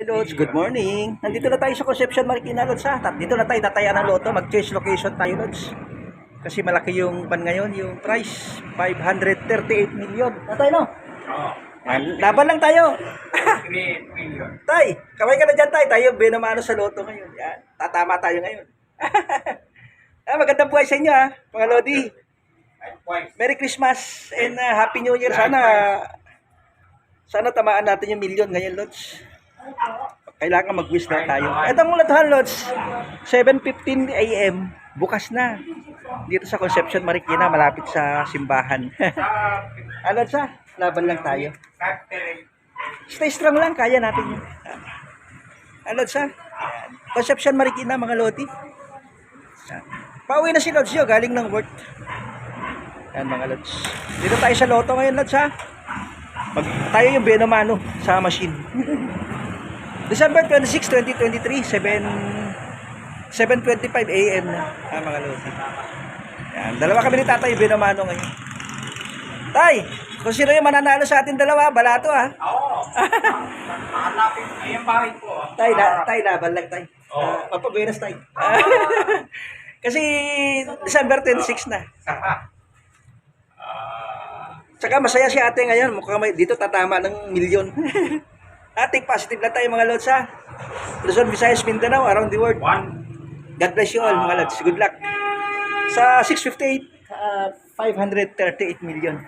Lods, good morning. Nandito na tayo sa Concepcion Marikina, Lods, ha. Dito na tayo tataya ng loto. Mag-change location tayo, Lods. Kasi malaki yung pan ngayon, yung price. 538 million. Natay, no? Oo. Laban lang tayo. 3 million. Tay, kamay ka na dyan, Tay. Tayo binamano sa loto ngayon. Yan. Tatama tayo ngayon. Magandang buhay sa inyo, ha, mga Lodi. Merry Christmas and Happy New Year. Sana tamaan natin yung million ngayon, Lods. Kailangan mag-wish na tayo. Itong mulatahan, Lods, 7:15 AM. Bukas na. Dito sa Concepcion Marikina, malapit sa simbahan. Lods, ha? Laban lang tayo. Stay strong lang, kaya natin yun. Lods, ha? Concepcion Marikina, mga Lodi. Pauwi na si Lods yun, galing ng work. Yan, mga Lods. Dito tayo sa loto ngayon, Lods, ha? Tayo yung benomano sa machine. December 26, 2023, 7:25 AM na, mga Lodi. Yan, dalawa kami ni Tatay benomano ngayon. Tay, kung sino yung mananalo sa atin dalawa, balato, ha? Oo. Hanapin ko yung bahay ko. Tay, laban lang, Tay. Papabuenas, Tay. Kasi December 26 na. Tsaka masaya si ate ngayon. Mukhang dito tatama ng milyon. Ating positive lang tayo, mga Lods, ha. Luzon, Visayas, Mindanao, around the world. God bless you all, mga Lods. Good luck. Sa 658, 538 million.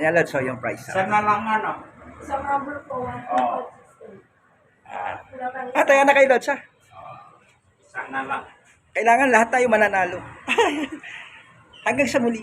Ayan, Lods, so yung price. Saan na lang ano? Isang number po, Oo. 1.16. Tayo na kay Lods, ha. Saan na lang? Kailangan lahat tayo mananalo. Hanggang sa muli.